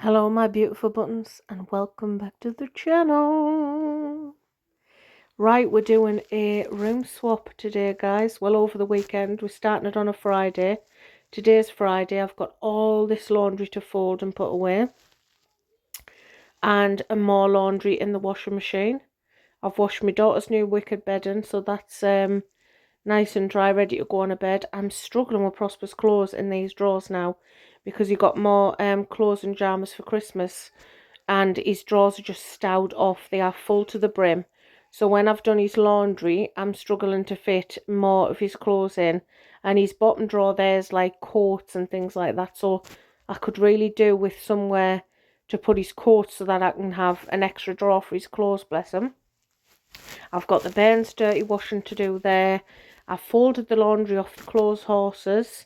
Hello my beautiful buttons and welcome back to the channel. Right, we're doing a room swap today guys. Well, over the weekend. We're starting it on a Friday. Today's Friday. I've got all this laundry to fold and put away. And more laundry in the washing machine. I've washed my daughter's new wicker bedding, so that's nice and dry, ready to go on a bed. I'm struggling with Prosper's clothes in these drawers now because he got more clothes and pyjamas for Christmas and his drawers are just stowed off. They are full to the brim. So when I've done his laundry, I'm struggling to fit more of his clothes in, and his bottom drawer there's like coats and things like that, so I could really do with somewhere to put his coats so that I can have an extra drawer for his clothes, bless him. I've got the bairns dirty washing to do there. I've folded the laundry off the clothes horses.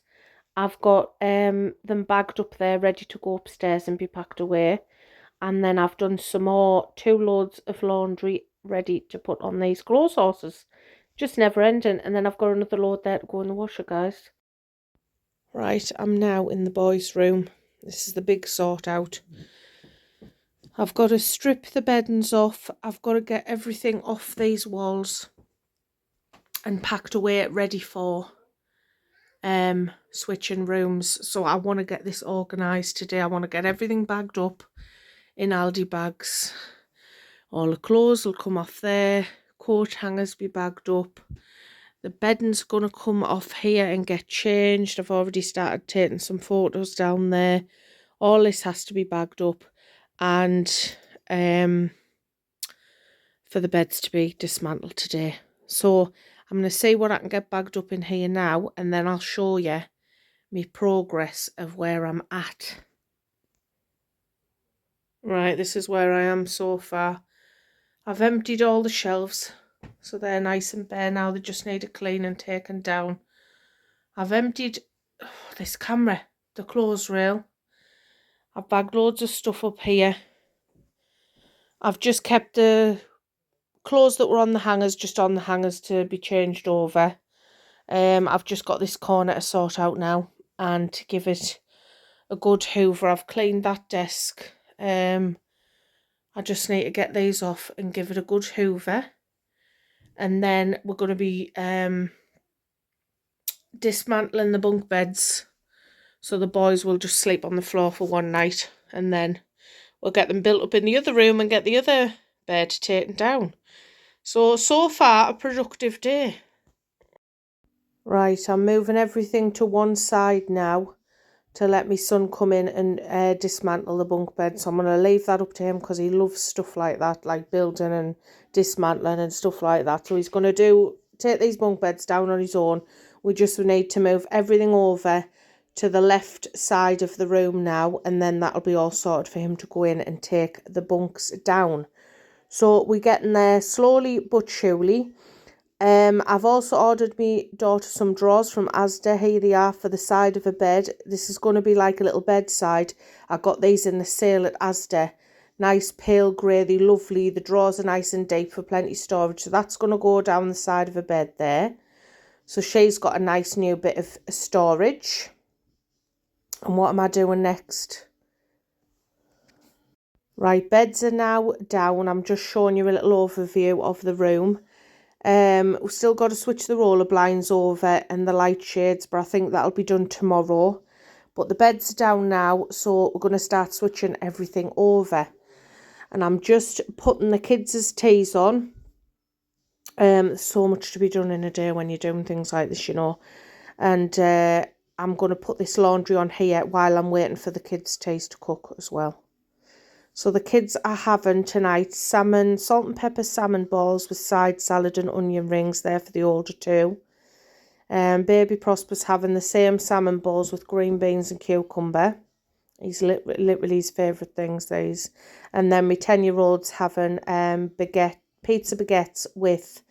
I've got them bagged up there ready to go upstairs and be packed away. And then I've done some more 2 loads of laundry ready to put on these clothes horses. Just never ending. And then I've got another load there to go in the washer, guys. Right, I'm now in the boys' room. This is the big sort out. I've got to strip the beddings off. I've got to get everything off these walls and packed away ready for switching rooms. So I want to get this organised today. I want to get everything bagged up in Aldi bags. All the clothes will come off there. Coat hangers be bagged up. The bedding's going to come off here and get changed. I've already started taking some photos down there. All this has to be bagged up. And for the beds to be dismantled today. So I'm going to see what I can get bagged up in here now, and then I'll show you my progress of where I'm at. Right, this is where I am so far. I've emptied all the shelves, so they're nice and bare now. They just need a clean and taken down. I've emptied this camera, the clothes rail. I've bagged loads of stuff up here. I've just kept the clothes that were on the hangers just on the hangers to be changed over. I've just got this corner to sort out now and to give it a good hoover. I've cleaned that desk. I just need to get these off and give it a good hoover. And then we're going to be dismantling the bunk beds. So the boys will just sleep on the floor for one night. And then we'll get them built up in the other room and get the other bed taken down. So far, a productive day. Right, I'm moving everything to one side now to let my son come in and dismantle the bunk bed. So I'm going to leave that up to him because he loves stuff like that, like building and dismantling and stuff like that. So he's going to take these bunk beds down on his own. We just need to move everything over to the left side of the room now, and then that'll be all sorted for him to go in and take the bunks down. So we're getting there slowly but surely. I've also ordered my daughter some drawers from Asda. Here they are for the side of a bed. This is going to be like a little bedside. I got these in the sale at Asda. Nice pale grey, they're lovely. The drawers are nice and deep for plenty of storage. So that's going to go down the side of a bed there. So she's got a nice new bit of storage. And what am I doing next? Right, beds are now down. I'm just showing you a little overview of the room. We've still got to switch the roller blinds over and the light shades, but I think that'll be done tomorrow. But the bed's are down now, so we're going to start switching everything over. And I'm just putting the kids' teas on. There's so much to be done in a day when you're doing things like this, you know. And I'm going to put this laundry on here while I'm waiting for the kids' teas to cook as well. So the kids are having tonight salmon, salt and pepper salmon balls with side salad and onion rings there for the older two. Baby Prosper's having the same salmon balls with green beans and cucumber. He's literally his favourite things, these. And then my 10-year-old's having pizza baguettes with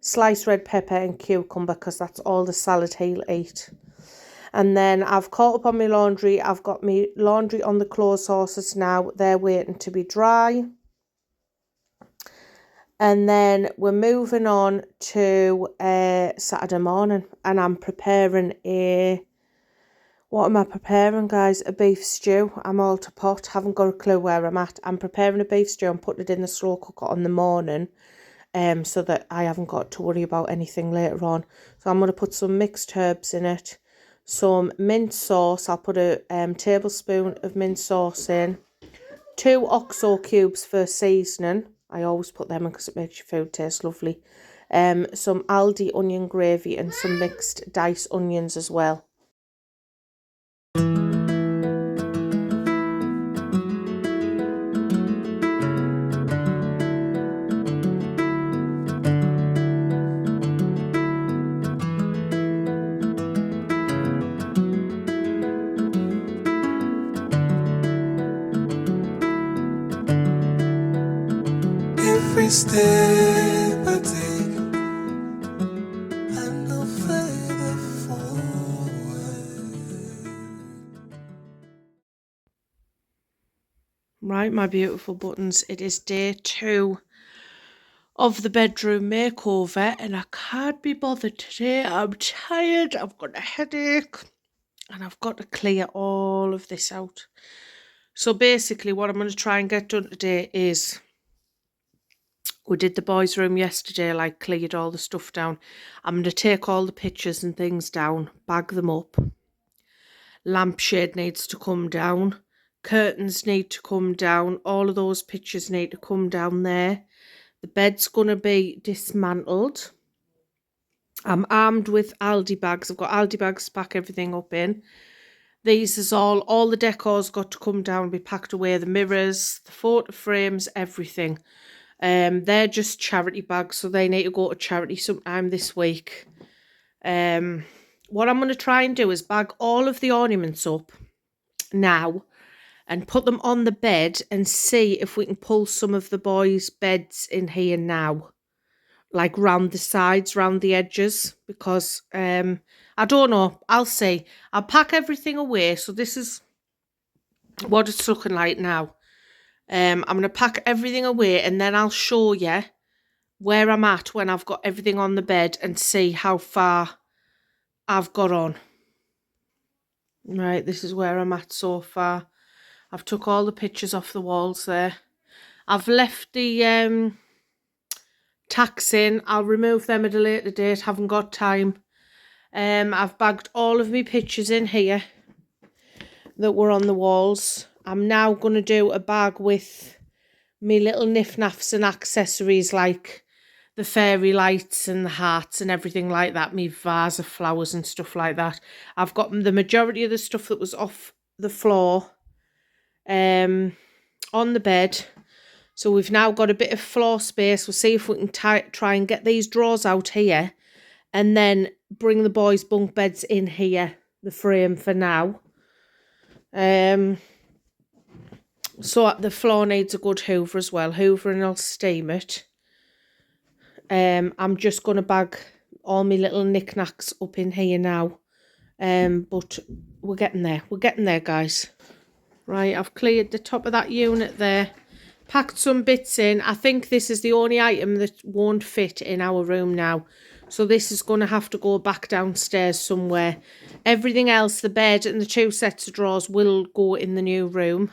sliced red pepper and cucumber because that's all the salad he'll eat. And then I've caught up on my laundry. I've got my laundry on the clothes horses now. They're waiting to be dry. And then we're moving on to Saturday morning. And I'm preparing What am I preparing, guys? A beef stew. I'm all to pot. Haven't got a clue where I'm at. I'm preparing a beef stew and putting it in the slow cooker on the morning, so that I haven't got to worry about anything later on. So I'm going to put some mixed herbs in it, some mint sauce. I'll put a tablespoon of mint sauce in, 2 OXO cubes for seasoning. I always put them in because it makes your food taste lovely. Some Aldi onion gravy and some mixed diced onions as well. Every step I take, I'm no further forward. Right, my beautiful buttons, it is day 2 of the bedroom makeover and I can't be bothered today. I'm tired, I've got a headache and I've got to clear all of this out. So basically what I'm going to try and get done today is, we did the boys' room yesterday, like cleared all the stuff down. I'm going to take all the pictures and things down, bag them up. Lampshade needs to come down. Curtains need to come down. All of those pictures need to come down there. The bed's going to be dismantled. I'm armed with Aldi bags. I've got Aldi bags to pack everything up in. These is all the decor's got to come down, be packed away. The mirrors, the photo frames, everything. They're just charity bags, so they need to go to charity sometime this week. What I'm going to try and do is bag all of the ornaments up now and put them on the bed and see if we can pull some of the boys' beds in here now, like round the sides, round the edges, because I don't know, I'll see. I'll pack everything away. So this is what it's looking like now. I'm going to pack everything away and then I'll show you where I'm at when I've got everything on the bed and see how far I've got on. Right, this is where I'm at so far. I've took all the pictures off the walls there. I've left the tacks in. I'll remove them at a later date. Haven't got time. I've bagged all of my pictures in here that were on the walls. I'm now going to do a bag with me little niff-naffs and accessories like the fairy lights and the hearts and everything like that. Me vase of flowers and stuff like that. I've got the majority of the stuff that was off the floor on the bed. So we've now got a bit of floor space. We'll see if we can try and get these drawers out here and then bring the boys' bunk beds in here, the frame for now. So the floor needs a good hoover as well. Hoover and I'll steam it. I'm just going to bag all my little knickknacks up in here now. But we're getting there. We're getting there, guys. Right, I've cleared the top of that unit there. Packed some bits in. I think this is the only item that won't fit in our room now. So this is going to have to go back downstairs somewhere. Everything else, the bed and the 2 sets of drawers, will go in the new room.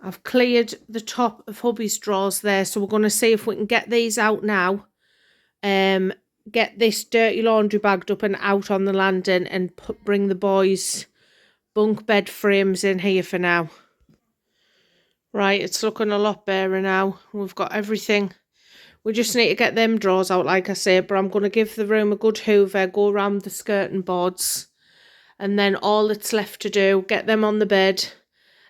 I've cleared the top of hubby's drawers there. So we're going to see if we can get these out now. Get this dirty laundry bagged up and out on the landing and bring the boys' bunk bed frames in here for now. Right, it's looking a lot better now. We've got everything. We just need to get them drawers out, like I say, but I'm going to give the room a good hoover, go around the skirting boards, and then all that's left to do, get them on the bed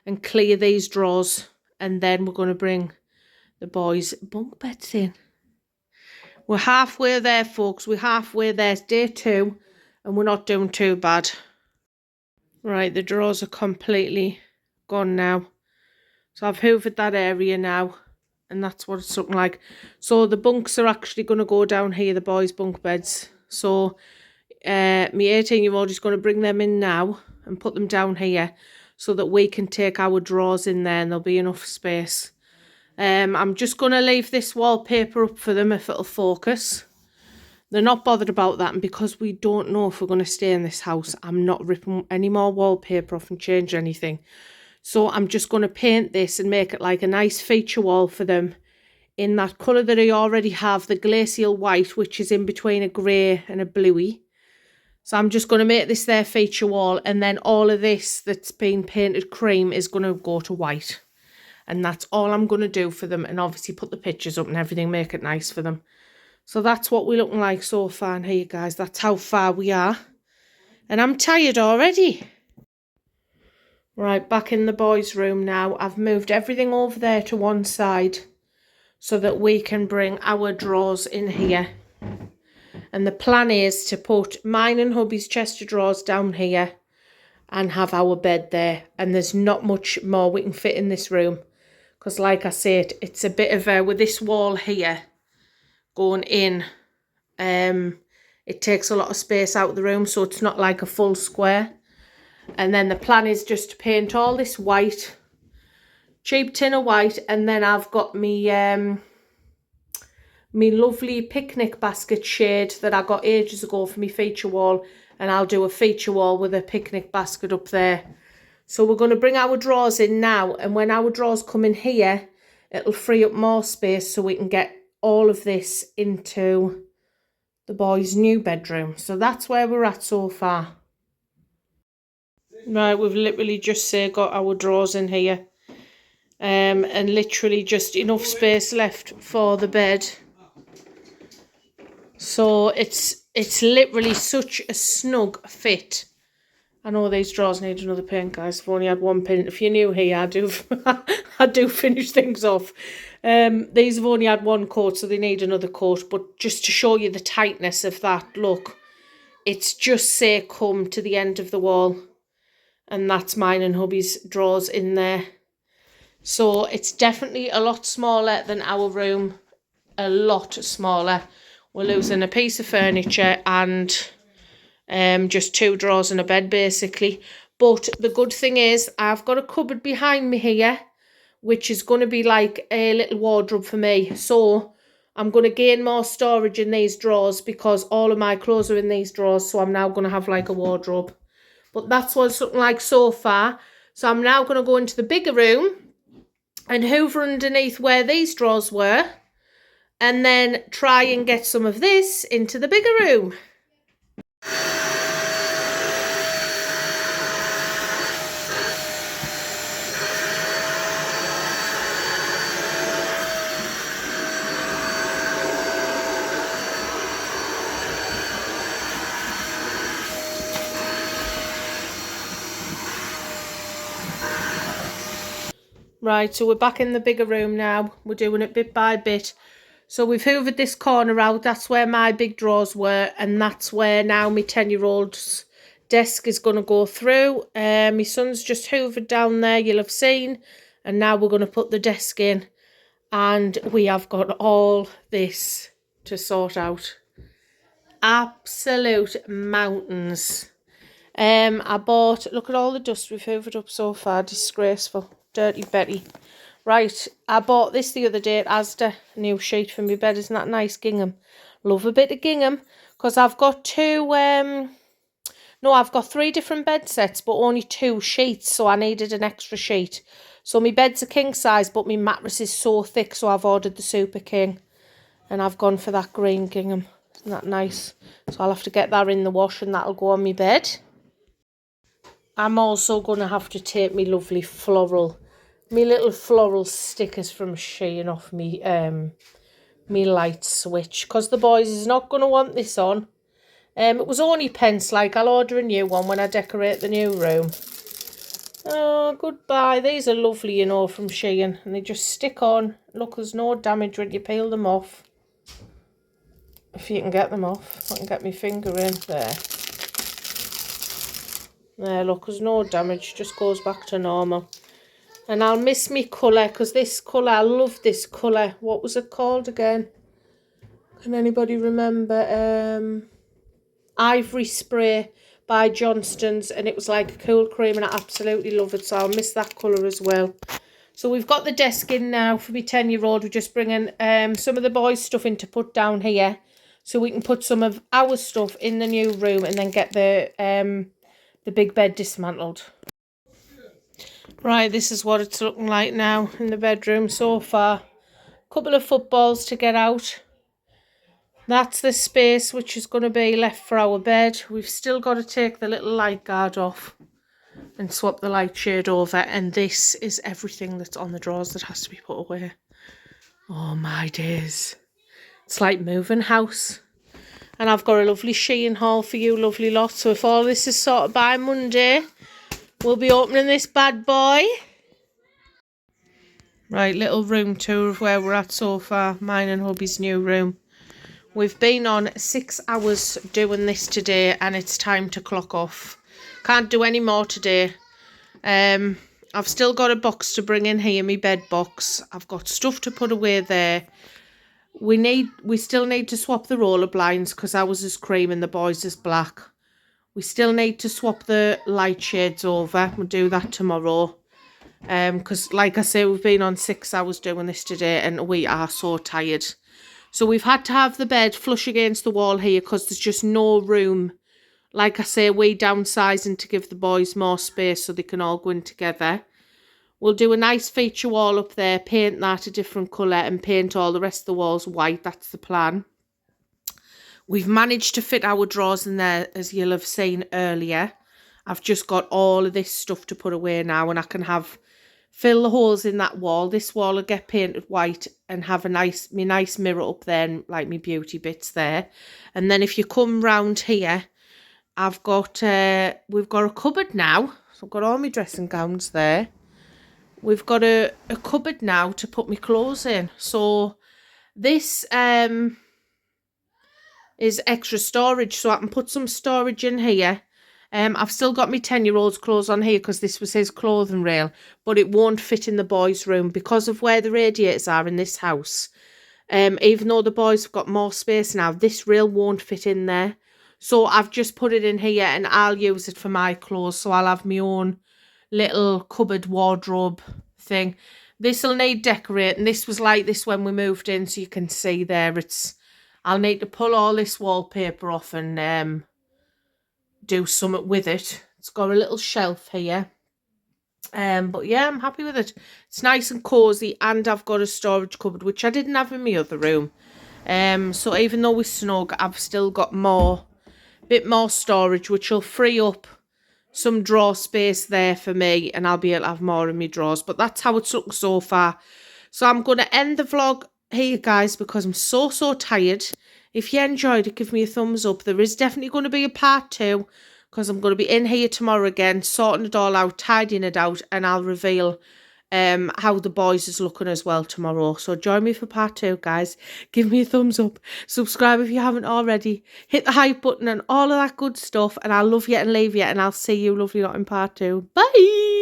and clear these drawers, and then we're going to bring the boys' bunk beds in. We're halfway there, folks. We're halfway there. It's day 2, and we're not doing too bad. Right, the drawers are completely gone now. So I've hoovered that area now, and that's what it's looking like. So the bunks are actually going to go down here, the boys' bunk beds. So my 18-year-old is going to bring them in now and put them down here so that we can take our drawers in there and there'll be enough space. I'm just going to leave this wallpaper up for them if it'll focus. They're not bothered about that, and because we don't know if we're going to stay in this house, I'm not ripping any more wallpaper off and change anything. So I'm just going to paint this and make it like a nice feature wall for them in that colour that I already have, the glacial white, which is in between a grey and a bluey. So I'm just going to make this their feature wall, and then all of this that's been painted cream is going to go to white. And that's all I'm going to do for them, and obviously put the pictures up and everything, make it nice for them. So that's what we're looking like so far. And here, guys, that's how far we are. And I'm tired already. Right, back in the boys' room now. I've moved everything over there to one side so that we can bring our drawers in here. And the plan is to put mine and hubby's chest of drawers down here and have our bed there. And there's not much more we can fit in this room. Because like I said, it's a bit of a, with this wall here going in, it takes a lot of space out of the room, so it's not like a full square. And then the plan is just to paint all this white, cheap tin of white, and then I've got me me lovely picnic basket shade that I got ages ago for my feature wall, and I'll do a feature wall with a picnic basket up there. So we're going to bring our drawers in now, and when our drawers come in here, it'll free up more space so we can get all of this into the boys' new bedroom. So that's where we're at so far. Right, we've literally just got our drawers in here. And literally just enough space left for the bed. So it's literally such a snug fit. I know these drawers need another paint, guys. I've only had one paint. If you're new here, I do I do finish things off. These have only had one coat, so they need another coat. But just to show you the tightness of that, look, it's just come to the end of the wall, and that's mine and hubby's drawers in there. So it's definitely a lot smaller than our room, a lot smaller. We're losing a piece of furniture and just two drawers and a bed basically. But the good thing is I've got a cupboard behind me here, which is going to be like a little wardrobe for me. So I'm going to gain more storage in these drawers because all of my clothes are in these drawers. So I'm now going to have like a wardrobe. But that's what it's looking like so far. So I'm now going to go into the bigger room and hoover underneath where these drawers were, and then try and get some of this into the bigger room. Right, so we're back in the bigger room now. We're doing it bit by bit. So we've hoovered this corner out. That's where my big drawers were, and that's where now my 10-year-old's desk is going to go through. My son's just hoovered down there, you'll have seen. And now we're going to put the desk in. And we have got all this to sort out. Absolute mountains. I bought, look at all the dust we've hoovered up so far. Disgraceful. Dirty Betty. Right, I bought this the other day at Asda. A new sheet for my bed. Isn't that nice? Gingham. Love a bit of gingham. Because I've got I've got 3 different bed sets, but only 2 sheets. So I needed an extra sheet. So my bed's a king size, but my mattress is so thick. So I've ordered the Super King. And I've gone for that green gingham. Isn't that nice? So I'll have to get that in the wash and that'll go on my bed. I'm also going to have to take me lovely little floral stickers from Shein off me light switch, because the boys is not going to want this on. It was only pence, like I'll order a new one when I decorate the new room. Oh, goodbye. These are lovely, you know, from Shein, and they just stick on. Look, there's no damage when you peel them off. If you can get them off. I can get my finger in there. There, look, there's no damage. Just goes back to normal. And I'll miss me colour, because this colour, I love this colour. What was it called again? Can anybody remember? Ivory Spray by Johnston's. And it was like a cool cream, and I absolutely love it. So I'll miss that colour as well. So we've got the desk in now for my 10-year-old. We're just bringing some of the boys' stuff in to put down here. so we can put some of our stuff in the new room and then get the big bed dismantled. Right, this is what it's looking like now in the bedroom so far. Couple of footballs to get out. That's the space which is going to be left for our bed. We've still got to take the little light guard off and swap the light shade over, and this is everything that's on the drawers that has to be put away. Oh my days. It's like moving house. And I've got a lovely Shein haul for you lovely lot, so if all this is sorted by Monday, we'll be opening this bad boy. Right, little room tour of where we're at so far, mine and hubby's new room. We've been on 6 hours doing this today and it's time to clock off. Can't do any more today. I've still got a box to bring in here, my bed box. I've got stuff to put away there. We still need to swap the roller blinds because ours is cream and the boys is black. We still need to swap the light shades over. We'll do that tomorrow. Because like I say, we've been on 6 hours doing this today and we are so tired. So we've had to have the bed flush against the wall here because there's just no room. Like I say, we downsizing to give the boys more space so they can all go in together. We'll do a nice feature wall up there, paint that a different colour and paint all the rest of the walls white. That's the plan. We've managed to fit our drawers in there, as you'll have seen earlier. I've just got all of this stuff to put away now and I can fill the holes in that wall. This wall will get painted white and have my nice mirror up there and like my beauty bits there. And then if you come round here, we've got a cupboard now. So I've got all my dressing gowns there. We've got a cupboard now to put my clothes in. So this is extra storage, so I can put some storage in here. I've still got my 10-year-old's clothes on here because this was his clothing rail, but it won't fit in the boys' room because of where the radiators are in this house. Even though the boys have got more space now, this rail won't fit in there. So I've just put it in here and I'll use it for my clothes. So I'll have my own little cupboard wardrobe thing. This will need decorating. This was like this when we moved in, so you can see there. I'll need to pull all this wallpaper off and do something with it. It's got a little shelf here. But yeah, I'm happy with it. It's nice and cosy, and I've got a storage cupboard, which I didn't have in my other room. So even though we're snug, I've still got bit more storage, which will free up some drawer space there for me, and I'll be able to have more in my drawers. But that's how it's looking so far. So I'm going to end the vlog here, guys, because I'm so tired. If you enjoyed it, give me a thumbs up. There is definitely going to be a part 2 because I'm going to be in here tomorrow again, sorting it all out, tidying it out, and I'll reveal how the boys is looking as well tomorrow. So join me for part 2, guys. Give me a thumbs up. Subscribe if you haven't already. Hit the hype button and all of that good stuff. And I'll love you and leave you. And I'll see you lovely lot in part 2. Bye!